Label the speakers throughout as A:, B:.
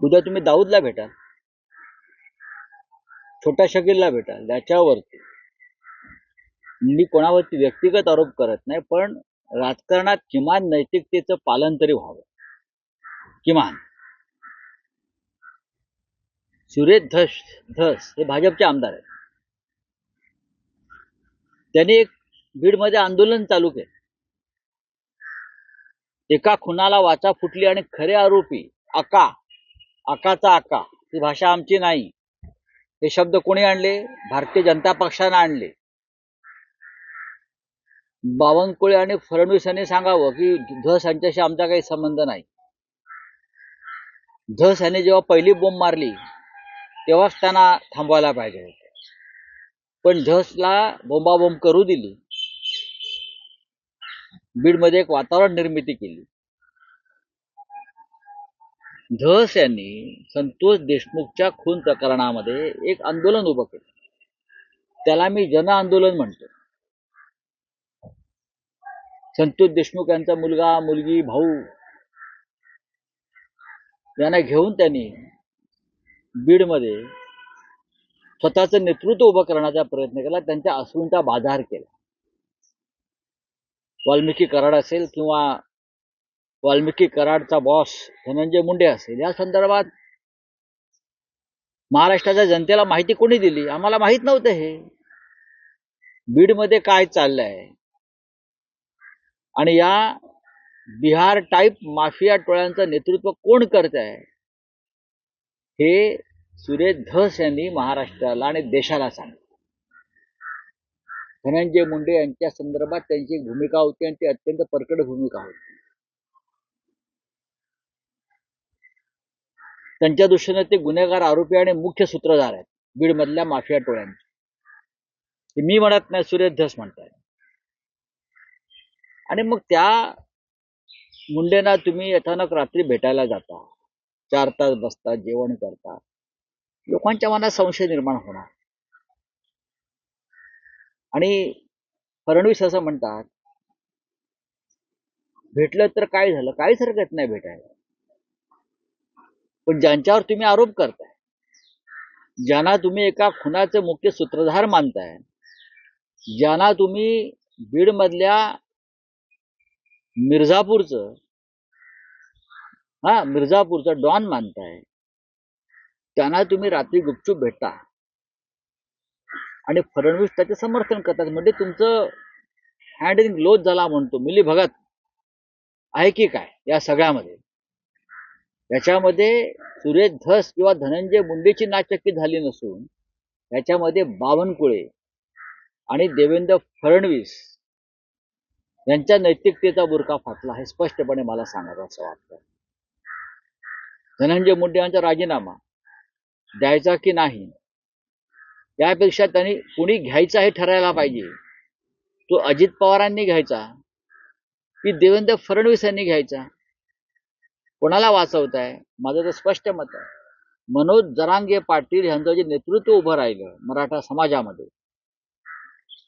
A: उद्या तुम्ही दाऊदला भेटा, छोट्या शकीलला भेटा, त्याच्यावरती मी कोणावरती व्यक्तिगत आरोप करत नाही, पण राजकारणात किमान नैतिकतेचं पालन तरी व्हावं. किमान सुरेश धस हे भाजपचे आमदार आहेत. त्यांनी एक बीडमध्ये आंदोलन चालू केलं. एका खुनाला वाचा फुटली आणि खरे आरोपी आकाचा आका ही भाषा आमची नाही. हे शब्द कोणी आणले? भारतीय जनता पक्षाने आणले. बावनकुळे आणि फडणवीस यांनी सांगावं की धस यांच्याशी आमचा काही संबंध नाही. धस यांनी जेव्हा पहिली बोंब मारली तेव्हाच त्यांना थांबवायला पाहिजे होते, पण धसला बोंबाबोंब करू दिली. बीडमध्ये एक वातावरण निर्मिती केली. धस यांनी संतोष देशमुखच्या खून प्रकरणामध्ये एक आंदोलन उभं केलं. त्याला मी जन आंदोलन म्हणतो. संतोष देशमुख यांचा मुलगा, मुलगी, भाऊ यांना घेऊन त्यांनी बीडमध्ये स्वतःचं नेतृत्व उभं करण्याचा प्रयत्न केला. त्यांच्या अश्रूंचा बाजार केला. वाल्मिकी कराड असेल किंवा वाल्मिकी कराडचा बॉस धनंजय मुंडे असेल, या संदर्भात महाराष्ट्राच्या जनतेला माहिती कोणी दिली? आम्हाला माहित नव्हतं हे बीडमध्ये काय चाललंय. आणि या बिहार टाईप माफिया टोळ्यांचं नेतृत्व कोण करत आहे हे सुरेश धस यांनी महाराष्ट्राला आणि देशाला सांगितलं. धनंजय मुंडे यांच्या संदर्भात त्यांची एक भूमिका होती आणि ती अत्यंत परकड भूमिका होती. त्यांच्या दृष्टीने ते गुन्हेगार, आरोपी आणि मुख्य सूत्रधार आहेत बीडमधल्या माफिया टोळ्यांचे. मी म्हणत नाही, सुरेश धस म्हणताय. आणि मग त्या मुंडेंना तुम्ही अचानक रात्री भेटायला जाता, 4 तास बसता, जेवण करता, लोकांच्या मनात संशय निर्माण होणार. आणि फडणवीस असं म्हणतात, भेटलं तर काय झालं? काहीच हरकत नाही भेटायला. पण ज्यांच्यावर तुम्ही आरोप करताय, ज्यांना तुम्ही एका खुनाचे मुख्य सूत्रधार मानताय, ज्यांना तुम्ही बीडमधल्या मिर्झापूरचं डॉन मानताय, त्यांना तुम्ही रात्री गुपचूप भेटता आणि फडणवीस त्याचे समर्थन करतात. म्हणजे तुमचं हँड इन ग्लोज झाला म्हणतो. मिली भगत आहे की काय या सगळ्यामध्ये? याच्यामध्ये सुरेश धस किंवा धनंजय मुंडेची नाचक्की झाली नसून याच्यामध्ये बावनकुळे आणि देवेंद्र फडणवीस यांच्या नैतिकतेचा बुरका फाटला हे स्पष्टपणे मला सांगायचं असं वाटतं. धनंजय मुंडे यांचा राजीनामा द्यायचा की नाही, यापेक्षा त्यांनी कुणी घ्यायचा हे ठरायला पाहिजे. तो अजित पवारांनी घ्यायचा की देवेंद्र फडणवीस यांनी घ्यायचा? कोणाला वाचवताय? माझं तर स्पष्ट मत आहे, मनोज जरांगे पाटील यांचं जे नेतृत्व उभं राहिलं मराठा समाजामध्ये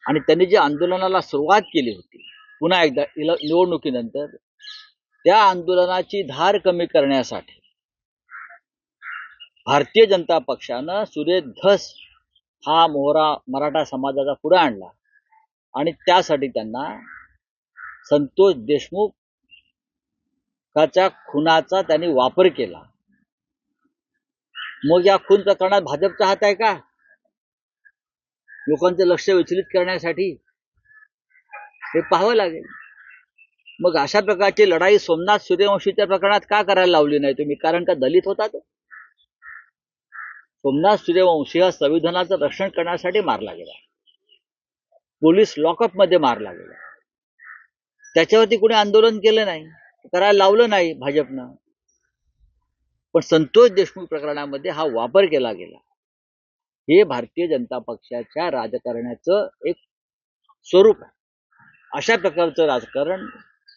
A: आणि त्यांनी जे आंदोलनाला सुरुवात केली होती पुन्हा एकदा निवडणुकीनंतर, त्या आंदोलनाची धार कमी करण्यासाठी भारतीय जनता पक्षानं सुरेश धस हा मोहरा मराठा समाजाचा पुढे आणला आणि त्यासाठी त्यांना संतोष देशमुखाच्या खुनाचा त्यांनी वापर केला. मग या खून प्रकरणात भाजपचा हात आहे का? लोकांचं लक्ष विचलित करण्यासाठी हे पाहावं लागेल. मग अशा प्रकारची लढाई सोमनाथ सूर्यवंशीच्या प्रकरणात का करायला लावली नाही तुम्ही? कारण का दलित होता तो? सोमनाथ सूर्यवंशी हा संविधानाचं रक्षण करण्यासाठी मारला गेला, पोलीस लॉकअप मध्ये मारला गेला. त्याच्यावरती कोणी आंदोलन केलं नाही, करायला लावलं नाही भाजपनं. पण संतोष देशमुख प्रकरणामध्ये हा वापर केला गेला. हे भारतीय जनता पक्षाच्या राजकारणाचं एक स्वरूप आहे. अशा प्रकारचं राजकारण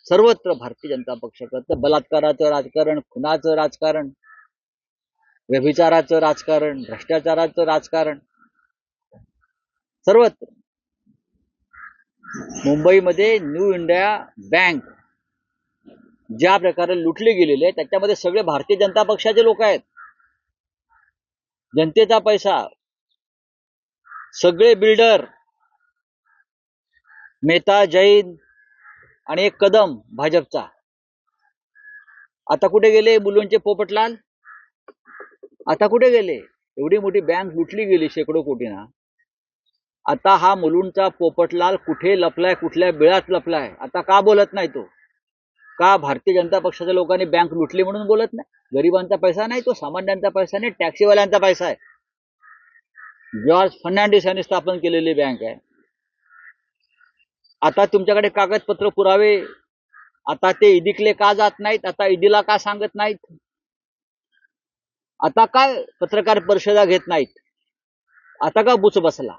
A: सर्वत्र भारतीय जनता पक्ष करतं. बलात्काराचं राजकारण, खुनाचं राजकारण, व्यभिचाराचं राजकारण, भ्रष्टाचाराचं राजकारण सर्वत्र. मुंबईमध्ये न्यू इंडिया बँक ज्या प्रकारे लुटली गेलेली आहे त्याच्यामध्ये सगळे भारतीय जनता पक्षाचे लोक आहेत. जनतेचा पैसा, सगळे बिल्डर, मेहता, जैन आणि एक कदम भाजपचा. आता कुठे गेले मुलुंडचे पोपटलाल? आता कुठे गेले? एवढी मोठी बँक लुटली गेली शेकडो कोटीना. आता हा मुलुंडचा पोपटलाल कुठे लपलाय, कुठल्या बिळात लपलाय? आता का बोलत नाही तो? का भारतीय जनता पक्षाच्या लोकांनी बँक लुटली म्हणून बोलत नाही? गरिबांचा पैसा नाही तो, सामान्यांचा पैसा नाही, टॅक्सीवाल्यांचा पैसा आहे. जॉर्ज फर्नांडिस यांनी स्थापन केलेली बँक आहे. आता तुमच्याकडे कागदपत्र पुरावे, आता ते ईडीकडे का जात नाहीत? आता ईडीला का सांगत नाहीत? आता काय पत्रकार परिषदा घेत नाहीत? आता का बुच बसला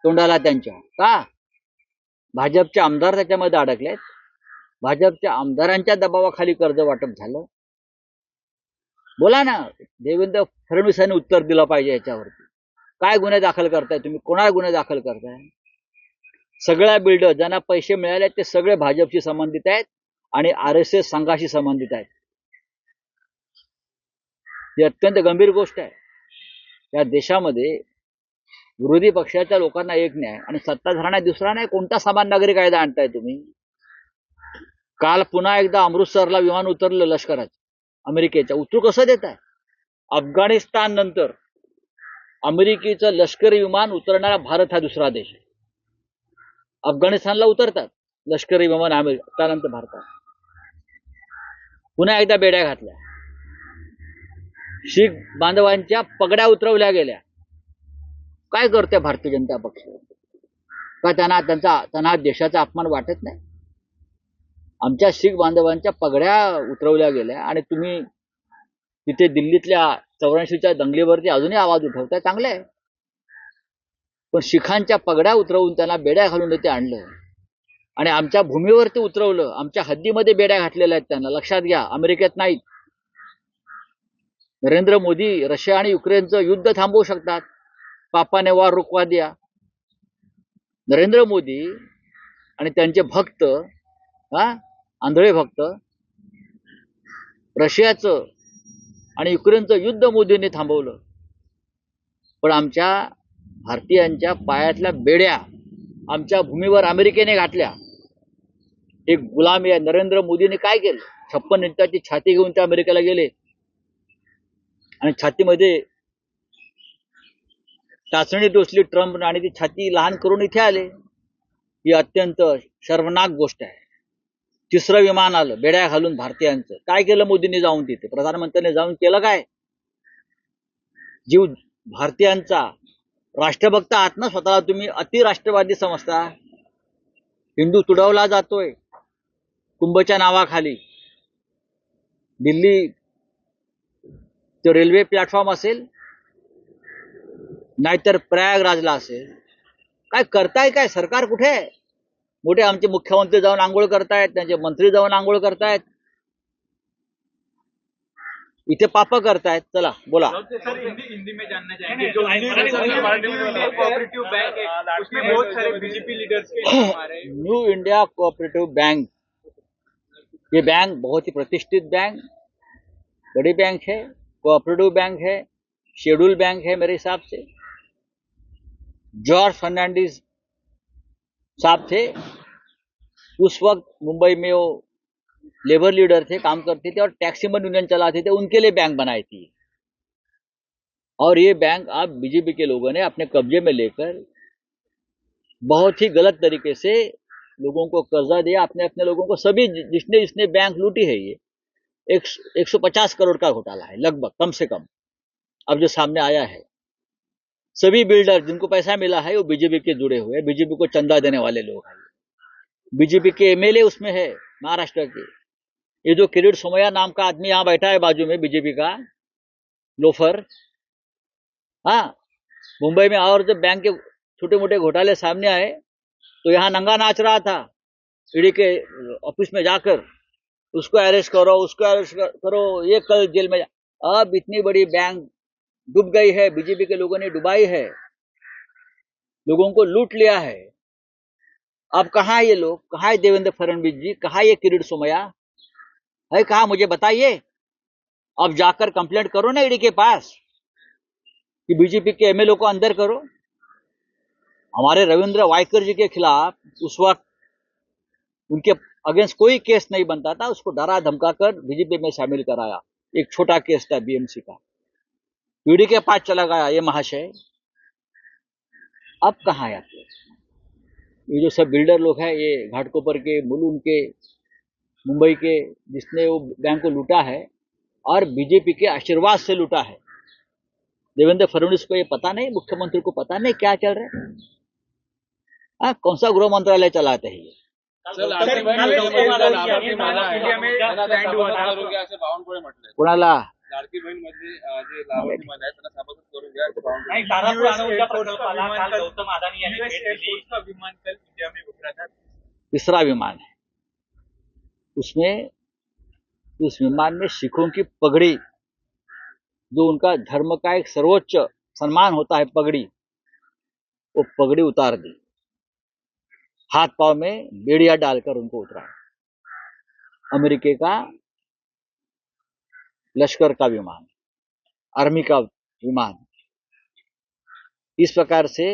A: तोंडाला त्यांच्या? का? भाजपचे आमदार त्याच्यामध्ये अडकलेत. भाजपच्या आमदारांच्या दबावाखाली कर्ज वाटप झालं. बोला ना, देवेंद्र फडणवीसांनी उत्तर दिलं पाहिजे याच्यावरती. काय गुन्हे दाखल करताय तुम्ही? कोणाला गुन्हे दाखल करताय? सगळ्या बिल्डर ज्यांना पैसे मिळाले ते सगळे भाजपशी संबंधित आहेत आणि RSS संघाशी संबंधित आहेत. ही अत्यंत गंभीर गोष्ट आहे. या देशामध्ये विरोधी पक्षाच्या लोकांना एक न्याय आणि सत्ताधाऱ्यांना दुसरा नाही. कोणता समान नागरी कायदा आणताय तुम्ही? काल पुन्हा एकदा अमृतसरला विमान उतरलं लष्कराचं अमेरिकेच्या. उतरू कसं देत आहे? अफगाणिस्तान नंतर अमेरिकेचं लष्करी विमान उतरणारा भारत हा दुसरा देश आहे. अफगाणिस्तानला उतरतात लष्करी विमान अमेरिका, त्यानंतर भारतात. पुन्हा एकदा बेड्या घातल्या. शीख बांधवांच्या पगड्या उतरवल्या गेल्या. काय करते भारतीय जनता पक्ष? का त्यांना देशाचा अपमान वाटत नाही? आमच्या शीख बांधवांच्या पगड्या उतरवल्या गेल्या आणि तुम्ही तिथे दिल्लीतल्या 84च्या दंगलीवरती अजूनही आवाज उठवताय. चांगलं आहे, पण शिखांच्या पगड्या उतरवून त्यांना बेड्या घालून ते आणलं आणि आमच्या भूमीवरती उतरवलं. आमच्या हद्दीमध्ये बेड्या घातलेल्या आहेत त्यांना. लक्षात घ्या, अमेरिकेत नाहीत. नरेंद्र मोदी रशिया आणि युक्रेनचं युद्ध थांबवू शकतात. पापाने वार रुकवा दिया. नरेंद्र मोदी आणि त्यांचे भक्त, आंधळे भक्त, रशियाचं आणि युक्रेनचं युद्ध मोदींनी थांबवलं. पण आमच्या भारतीयांच्या पायातल्या बेड्या आमच्या भूमीवर अमेरिकेने घातल्या. एक गुलामी आहे. नरेंद्र मोदींनी काय केलं? 56 इंचाची छाती घेऊन ते अमेरिकेला गेले आणि छातीमध्ये टाचणी टोचली ट्रम्प आणि ती छाती लहान करून इथे आले. ही अत्यंत शर्मनाक गोष्ट आहे. तिसरं विमान आलं बेड्या घालून भारतीयांचं. काय केलं मोदींनी जाऊन तिथे? प्रधानमंत्र्यांनी जाऊन केलं काय? जीव भारतीयांचा राष्ट्रभक्त आहात ना स्वतःला तुम्ही, अतिराष्ट्रवादी समजता. हिंदू तुडवला जातोय कुंभच्या नावाखाली. दिल्ली तो रेल्वे प्लॅटफॉर्म असेल, नाहीतर प्रयागराजला असेल. काय करताय? काय सरकार कुठे आहे? मोठे आमचे मुख्यमंत्री जाऊन आंघोळ करतायत, त्यांचे मंत्री जाऊन आंघोळ करतायत, इथे पाप करतायत. चला बोला.
B: सर हिंदी में जानना चाहेंगे जो कोऑपरेटिव बैंक है उसमें बहुत सारे बीजेपी लीडर्स के नाम आ रहे हैं.
A: न्यू इंडिया कोऑपरेटिव बैंक, ये बैंक बहुत ही प्रतिष्ठित बैंक, बड़ी बैंक है, कोऑपरेटिव बैंक है, शेड्यूल बैंक है मेरे हिसाब से. जॉर्ज फर्नांडिस साहब थे उस वक्त मुंबई में, वो लेबर लीडर थे, काम करते थे और टैक्सीमैन यूनियन चलाते थे. उनके लिए बैंक बनाई थी. और ये बैंक आप बीजेपी के लोगों ने अपने कब्जे में लेकर बहुत ही गलत तरीके से लोगों को कर्जा दिया. अपने अपने लोगों को, सभी जिसने बैंक लूटी है, ये 150 करोड़ का घोटाला है लगभग, कम से कम अब जो सामने आया है. सभी बिल्डर जिनको पैसा मिला है वो बीजेपी के जुड़े हुए, बीजेपी को चंदा देने वाले लोग हैं. बीजेपी के MLA उसमें है महाराष्ट्र के. ये जो किरीट सोमैया नाम का आदमी यहाँ बैठा है बाजू में, बीजेपी का लोफर, मुंबई में. और जब बैंक के छोटे मोटे घोटाले सामने आए तो यहाँ नंगा नाच रहा था ईडी के ऑफिस में जाकर, उसको अरेस्ट करो, उसको अरेस्ट करो, ये कल जेल में. अब इतनी बड़ी बैंक डूब गई है, बीजेपी के लोगों ने डुबाई है, लोगों को लूट लिया है. अब कहाँ ये लोग? कहाँ है देवेंद्र फडणवीस जी? कहाँ ये किरीट सोमैया है? कहाँ? मुझे बताइए. अब जाकर कंप्लेंट करो ना ईडी के पास. कि बीजेपी के एमएलए को अंदर करो। हमारे रविंद्र वायकर जी के खिलाफ उस वक्त उनके अगेंस्ट कोई केस नहीं बनता था, उसको डरा धमकाकर बीजेपी में शामिल कराया। एक छोटा केस था बीएमसी का, पीडी के पास चला गया ये महाशय। अब कहाँ है आपके? ये जो सब बिल्डर लोग हैं, ये घाटकोपर के, मुलुंड के, मुंबई के, जिसने वो बैंक को लूटा है और बीजेपी के आशीर्वाद से लूटा है। देवेंद्र फडणवीस को ये पता नहीं, मुख्यमंत्री को पता नहीं क्या चल रहा है। कौन सा गृह मंत्रालय चलाते हैं ये? कोणाला?
B: लाडकी बहीण मध्ये जे लाभार्थी आहे त्यांना सभासद करून घ्या. तारापूर अणुऊर्जा प्रकल्पाला काल गौतम अदानी यांनी भेट दिली. विमानतल इंडिया में उतरा था.
A: तीसरा विमान है, उसमें उस विमान में सिखों की पगड़ी, जो उनका धर्म का एक सर्वोच्च सम्मान होता है पगड़ी, वो पगड़ी उतार दी, हाथ पांव में बेड़िया डालकर उनको उतरा। अमेरिका का लश्कर का विमान, आर्मी का विमान, इस प्रकार से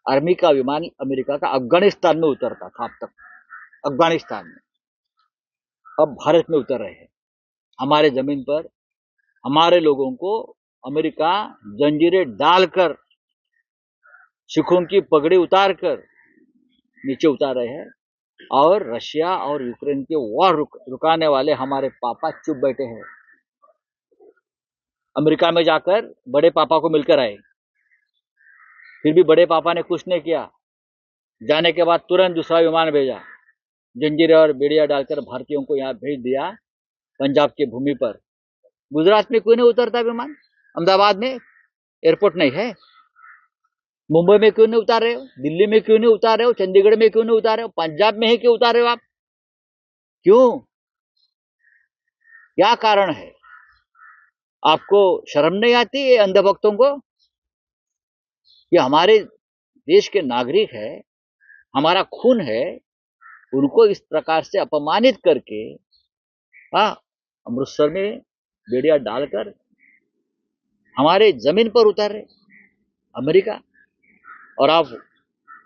A: आर्मी का विमान अमेरिका का अफगानिस्तान में उतरता था अब तक, अफगानिस्तान में। अब भारत में उतर रहे हैं, हमारे जमीन पर हमारे लोगों को अमेरिका जंजीरें डालकर, सिखों की पगड़ी उतारकर नीचे उतार रहे हैं। और रशिया और यूक्रेन के वॉर रुकाने वाले हमारे पापा चुप बैठे हैं। अमेरिका में जाकर बड़े पापा को मिलकर आए, फिर भी बड़े पापा ने कुछ नहीं किया। जाने के बाद तुरंत दूसरा विमान भेजा, जंजीरें और बेड़िया डालकर भारतीयों को यहाँ भेज दिया पंजाब की भूमि पर। गुजरात में क्यों नहीं उतरता विमान? अहमदाबाद में एयरपोर्ट नहीं है? मुंबई में क्यों नहीं उतार रहे हो? दिल्ली में क्यों नहीं उतार रहे हो? चंडीगढ़ में क्यों नहीं उतार रहे हो? पंजाब में ही क्यों उतार रहे हो आप? क्यों? क्या कारण है? आपको शर्म नहीं आती ये अंधभक्तों को? ये हमारे देश के नागरिक है, हमारा खून है, उनको इस प्रकार से अपमानित करके अमृतसर में बेड़िया डालकर हमारे जमीन पर उतार रहे अमेरिका। और आप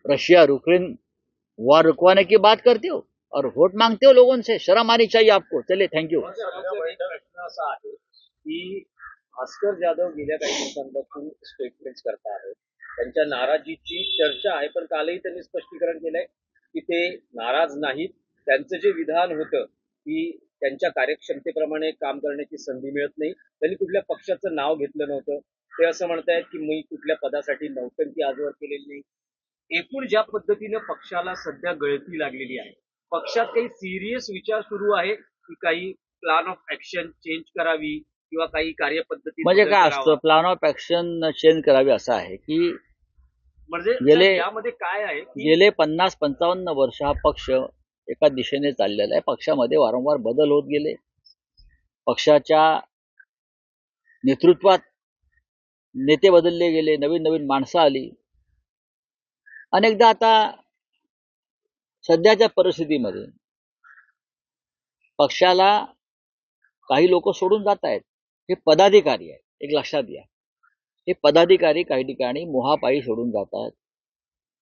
A: रशिया यूक्रेन वॉर रुकवाने की बात करते हो और वोट मांगते हो लोगों से। शर्म आनी चाहिए आपको। चलिए, थँक यू.
C: प्रश्न असा आहे की भास्कर जाधव गेल्या काही दिवसांपासून स्टेटमेंट्स करतात, त्यांच्या नाराजीची चर्चा आहे, पण कालही त्यांनी स्पष्टीकरण केलंय की ते नाराज नाहीत. त्यांचं जे विधान होतं की त्यांच्या कार्यक्षमतेप्रमाणे काम करण्याची संधी मिळत नाही, त्यांनी कुठल्या पक्षाचं नाव घेतलं नव्हतं. ते असं म्हणतायत की मी कुठल्या पदासाठी नौटंकी आजवर केलेली नाही. एकूण ज्या पद्धतीनं पक्षाला सध्या गळती लागलेली आहे, पक्षात काही सिरियस विचार सुरू आहे की काही प्लॅन ऑफ ऍक्शन चेंज करावी किंवा काही कार्यपद्धती
A: म्हणजे काय असतं, प्लॅन ऑफ ऍक्शन चेंज करावी असं आहे की
C: म्हणजे यामध्ये काय आहे
A: गेले 50-55 वर्ष हा पक्ष एका दिशेने चाललेला आहे. पक्षामध्ये वारंवार बदल होत गेले, पक्षाच्या नेतृत्वात नेते बदलले गेले, नवीन नवीन माणसं आली. अनेकदा आता सध्याच्या परिस्थितीमध्ये पक्षाला काही लोक सोडून जात आहेत. हे पदाधिकारी आहेत, एक लक्षात घ्या. हे पदाधिकारी काही ठिकाणी मोहापायी सोडून जातात.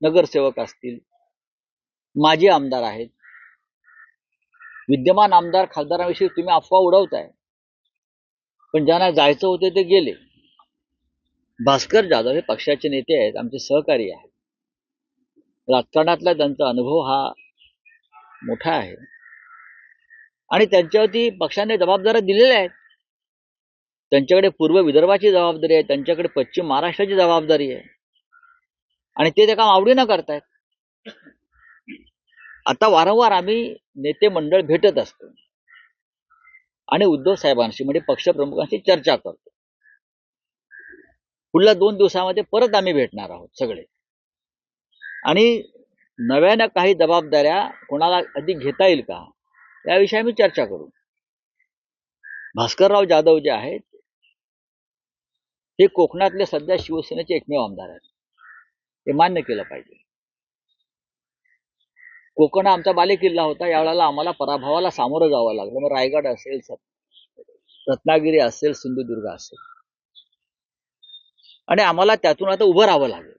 A: नगरसेवक असतील, माजी आमदार आहेत, विद्यमान आमदार खासदारांविषयी तुम्ही अफवा उडवताय, पण ज्यांना जायचं होते ते गेले. भास्कर जाधव हे पक्षाचे नेते आहेत, आमचे सहकारी आहेत. राजकारणातला त्यांचा अनुभव हा मोठा आहे आणि त्यांच्यावरती पक्षाने जबाबदाऱ्या दिलेल्या आहेत. त्यांच्याकडे पूर्व विदर्भाची जबाबदारी आहे, त्यांच्याकडे पश्चिम महाराष्ट्राची जबाबदारी आहे आणि ते काम आवडीनं करतायत. आता वारंवार आम्ही नेते मंडळ भेटत असतो आणि उद्धव साहेबांशी म्हणजे पक्षप्रमुखांशी चर्चा करतो. पुढल्या 2 दिवसामध्ये परत आम्ही भेटणार आहोत सगळे आणि नव्यानं काही जबाबदाऱ्या कोणाला अधिक घेता येईल का याविषयी आम्ही चर्चा करू. भास्करराव जाधव जे आहेत हे कोकणातले सध्या शिवसेनेचे एकमेव आमदार आहेत, हे मान्य केलं पाहिजे. कोकण आमचा बालेकिल्ला होता, यावेळेला आम्हाला पराभवाला सामोरं जावं लागलं. मग रायगड असेल, रत्नागिरी असेल, सिंधुदुर्ग असेल. आणि आम्हाला त्यातून आता उभं राहावं लागेल.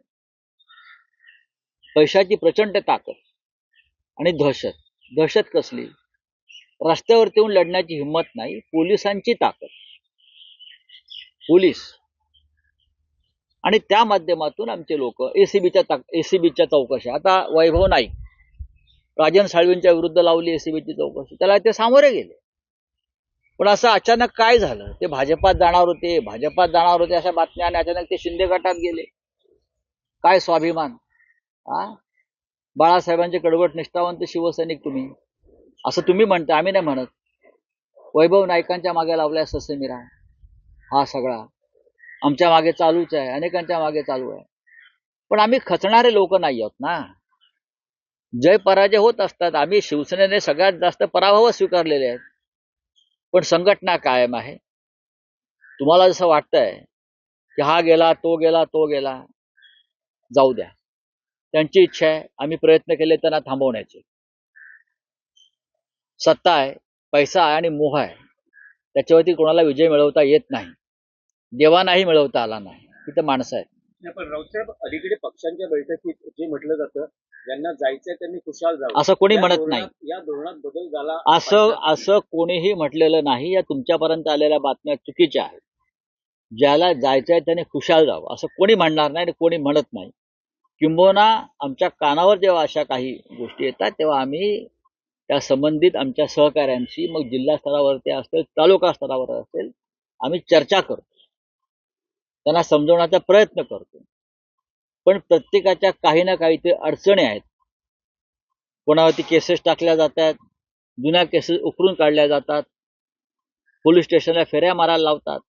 A: पैशाची प्रचंड ताकद आणि दहशत कसली, रस्त्यावरती येऊन लढण्याची हिंमत नाही, पोलिसांची ताकद, पोलीस आणि त्या माध्यमातून आमचे लोक एसीबीच्या चौकशा. आता वैभव नाईक राजन साळवींच्या विरुद्ध लावली एसीबीची चौकशी, त्याला ते सामोरे गेले. पण असं अचानक काय झालं, ते भाजपात जाणार होते अशा बातम्या, आणि अचानक ते शिंदे गटात गेले. काय स्वाभिमान, बाळासाहेबांचे कडवट निष्ठावंत शिवसैनिक तुम्ही, असं तुम्ही म्हणता, आम्ही नाही म्हणत. वैभव नाईकांच्या मागे लावलाय ससेमिरा, हा सगळा आमच्या मागे चालूच आहे, अनेकांच्या मागे चालू आहे. पण आम्ही खचणारे लोक नाही आहोत ना. जय पराजय होत असतात. आम्ही शिवसेनेने सगळ्यात जास्त पराभव स्वीकारलेले आहेत, पण संघटना कायम आहे. तुम्हाला जसं वाटतंय की हा गेला तो गेला, जाऊ द्या, त्यांची इच्छा आहे. आम्ही प्रयत्न केले त्यांना थांबवण्याचे. सत्ता आहे, पैसा आहे आणि मोह आहे, त्याच्यावरती कोणाला विजय मिळवता येत नाही. देवानाही मिळवता आला नाही. तिथं माणसं आहेत.
C: पण राऊतसाहेब, अलीकडे पक्षांच्या बैठकीत जे म्हटलं जातं, ज्यांना जायचंय त्यांनी खुशाल जावं,
A: असं कोणी म्हणत नाही.
C: या धोरणात बदल झाला
A: असं कोणीही म्हटलेलं नाही. या तुमच्यापर्यंत आलेल्या बातम्या चुकीच्या आहेत. ज्याला जायचंय त्याने खुशाल जावं असं कोणी म्हणणार नाही आणि कोणी म्हणत नाही. किंबहुना आमच्या कानावर जेव्हा अशा काही गोष्टी येतात तेव्हा आम्ही त्या संबंधित आमच्या सहकाऱ्यांशी, मग जिल्हा स्तरावरती असेल, तालुका स्तरावर असेल, आम्ही चर्चा करतो, त्यांना समजवण्याचा प्रयत्न करतो. पण प्रत्येकाच्या काही ना काही ते अडचणी आहेत. कोणावरती केसेस टाकल्या जातात, जुन्या केसेस उकरून काढल्या जातात, पोलीस स्टेशनला फेऱ्या मारायला लावतात,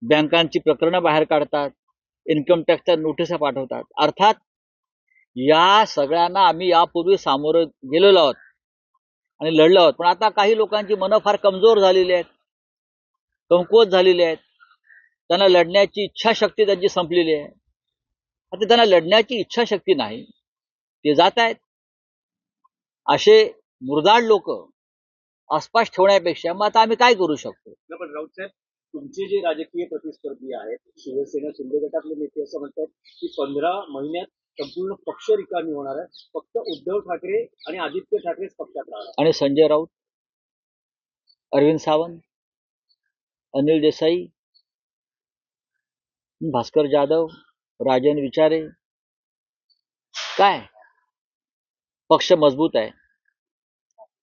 A: बँकांची प्रकरणं बाहेर काढतात, इन्कम टॅक्सच्या नोटिसा पाठवतात. अर्थात या सगळ्यांना आम्ही यापूर्वी सामोरं गेलेलो आहोत आणि लढलो आहोत. पण आता काही लोकांची मनं फार कमजोर झालेली आहेत, कमकुवत झालेली आहेत. त्यांना लढण्याची इच्छाशक्ती त्यांची संपलेली आहे. आता त्यांना लढण्याची इच्छाशक्ती नाही, ते जात आहेत. असे मुरदाड लोक आसपास ठेवण्यापेक्षा मग आता आम्ही काय करू शकतो.
C: पण राऊतसाहेब, तुमचे जे राजकीय प्रतिस्पर्धी आहेत, शिवसेना शिंदे गटातले नेते असं म्हणतात की 15 महिन्यात संपूर्ण पक्ष रिकामी होणार आहे, फक्त उद्धव ठाकरे आणि आदित्य ठाकरेच पक्षात राहणार.
A: आणि संजय राऊत, अरविंद सावंत, अनिल देसाई, भास्कर जाधव, राजन विचारे, काय पक्ष मजबूत आहे.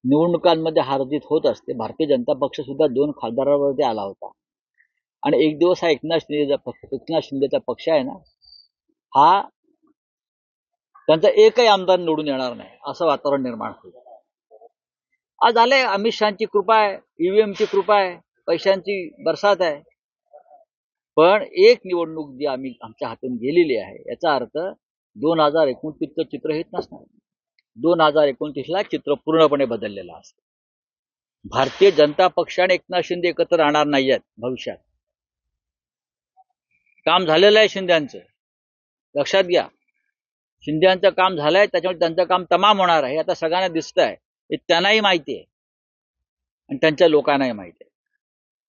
A: निवडणुकांमध्ये हारजीत होत असते. भारतीय जनता पक्ष सुद्धा 2 खासदारांवरती आला होता. आणि एक दिवस हा एकनाथ शिंदेचा पक्ष आहे ना, हा त्यांचा एकही आमदार निवडून येणार नाही असं वातावरण निर्माण होईल. आज आले, अमित शहाची कृपा आहे, ईव्हीएमची कृपा आहे, पैशांची बरसात आहे. पण एक निवडणूक जी आमच्या हातून गेलेली आहे, याचा अर्थ 2029चं चित्र हेच नसणार. 2029ला चित्र पूर्णपणे बदललेलं असतं. भारतीय जनता पक्ष आणि एकनाथ शिंदे एकत्र राहणार नाही आहेत भविष्यात. काम झालेलं आहे शिंद्यांचं, लक्षात घ्या. शिंद्यांचं काम झालंय, त्याच्यामुळे त्यांचं काम तमाम होणार आहे. आता सगळ्यांना दिसत आहे, हे त्यांनाही माहिती आहे आणि त्यांच्या लोकांनाही माहिती आहे.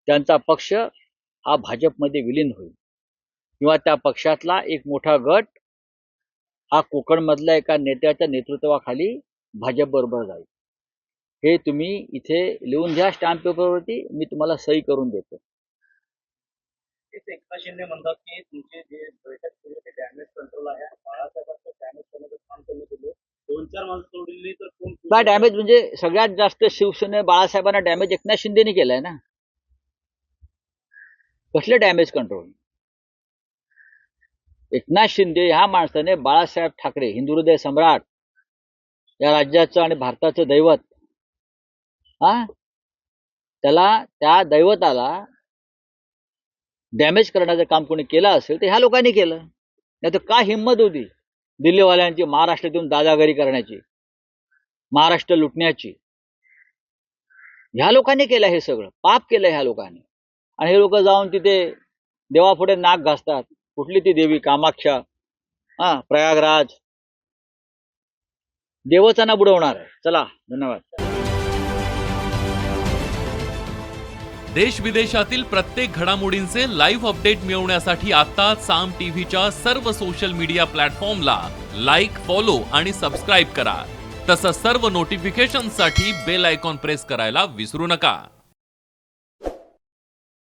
A: त्यांचा पक्ष हा भाजपमध्ये विलीन होईल किंवा त्या पक्षातला एक मोठा गट हा कोकणमधल्या एका नेत्याच्या नेतृत्वाखाली भाजप बरोबर जाईल. हे तुम्ही इथे लिहून घ्या स्टॅम्प पेपरवरती, मी तुम्हाला सही करून देतो.
C: एकनाथ शिंदे म्हणतात की तुमचे जे बैठक केली ते डॅमेज कंट्रोल आहे, बाळासाहेबांचं डॅमेज करण्याचं काम त्यांनी केलं. 2-4 माणसं सोडली तर कोण
A: काय डॅमेज म्हणजे सगळ्यात जास्त शिवसेने बाळासाहेबांना डॅमेज एकनाथ शिंदेनी केलाय ना. कसले डॅमेज कंट्रोल? एकनाथ शिंदे ह्या माणसाने बाळासाहेब ठाकरे, हिंदू हृदय सम्राट, या राज्याचं आणि भारताचं दैवत, त्याला, त्या दैवताला डॅमेज करण्याचं काम कोणी केलं असेल तर ह्या लोकांनी केलं. नाही तर काय हिंमत होती दिल्लीवाल्यांची महाराष्ट्रात येऊन दादागिरी करण्याची, महाराष्ट्र लुटण्याची? ह्या लोकांनी केलं, हे सगळं पाप केलं ह्या लोकांनी. आणि हे लोक जाऊन तिथे देवापुढे नाक घासतात. कुठली ती देवी, कामाख्या, प्रयागराज, देवच ना बुडवणार आहे. चला, धन्यवाद.
D: देश विदेशातील प्रत्येक घडामोडींचे लाईव्ह अपडेट मिळवण्यासाठी आता साम टीव्हीच्या सर्व सोशल मीडिया प्लॅटफॉर्मला लाईक, फॉलो आणि सबस्क्राईब करा. तसंच सर्व नोटिफिकेशनसाठी बेल आयकॉन प्रेस करायला विसरू नका.